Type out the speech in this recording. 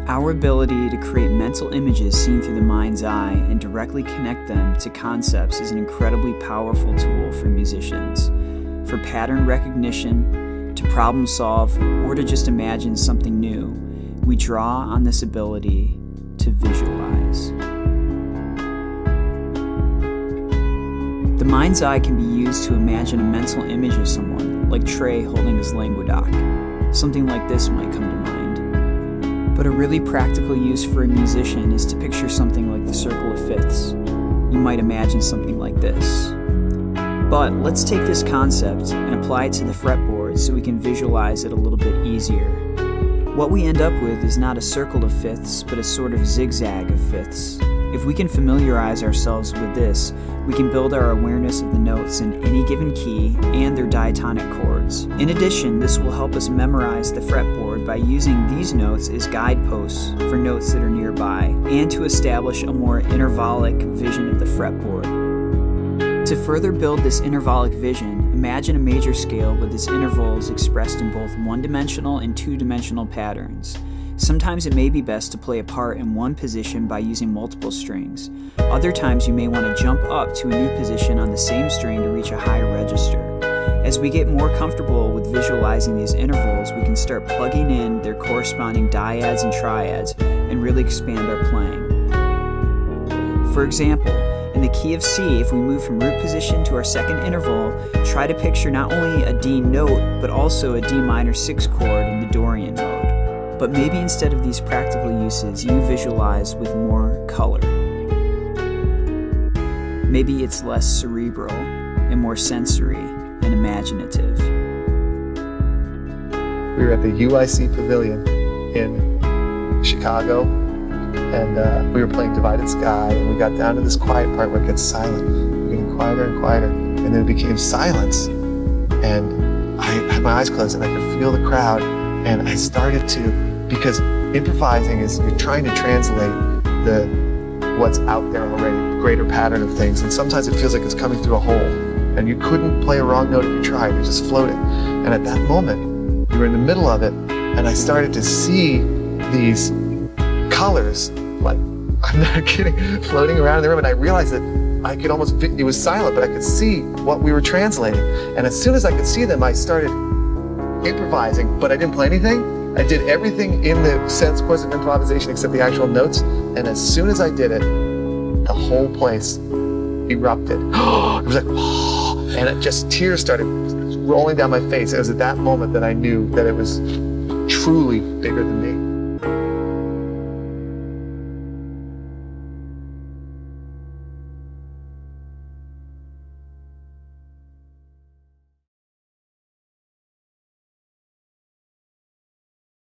Our ability to create mental images seen through the mind's eye and directly connect them to concepts is an incredibly powerful tool for musicians. For pattern recognition, to problem solve, or to just imagine something new, we draw on this ability to visualize. The mind's eye can be used to imagine a mental image of someone, like Trey holding his languedoc. Something like this might come to mind. But a really practical use for a musician is to picture something like the circle of fifths. You might imagine something like this. But let's take this concept and apply it to the fretboard so we can visualize it a little bit easier. What we end up with is not a circle of fifths, but a sort of zigzag of fifths. If we can familiarize ourselves with this, we can build our awareness of the notes in any given key and their diatonic chords. In addition, this will help us memorize the fretboard by using these notes as guideposts for notes that are nearby, and to establish a more intervallic vision of the fretboard. To further build this intervallic vision, imagine a major scale with its intervals expressed in both one-dimensional and two-dimensional patterns. Sometimes it may be best to play a part in one position by using multiple strings. Other times you may want to jump up to a new position on the same string to reach a higher register. As we get more comfortable with visualizing these intervals, we can start plugging in their corresponding dyads and triads and really expand our playing. For example, in the key of C, if we move from root position to our second interval, try to picture not only a D note, but also a D minor 6 chord in the Dorian mode. But maybe instead of these practical uses, you visualize with more color. Maybe it's less cerebral and more sensory and imaginative. We were at the UIC Pavilion in Chicago, and we were playing Divided Sky, and we got down to this quiet part where it gets silent. We're getting quieter and quieter, and then it became silence. And I had my eyes closed, and I could feel the crowd, and I started to, because improvising is you're trying to translate what's out there already, the greater pattern of things, and sometimes it feels like it's coming through a hole, and you couldn't play a wrong note if you tried, you're just floating. And at that moment, you were in the middle of it, and I started to see these colors, like, I'm not kidding, floating around in the room, and I realized that I could almost, it was silent, but I could see what we were translating. And as soon as I could see them, I started improvising, but I didn't play anything. I did everything in the sense course of improvisation except the actual notes, and as soon as I did it, the whole place erupted. It was like, and it just, tears started rolling down my face. It was at that moment that I knew that it was truly bigger than me.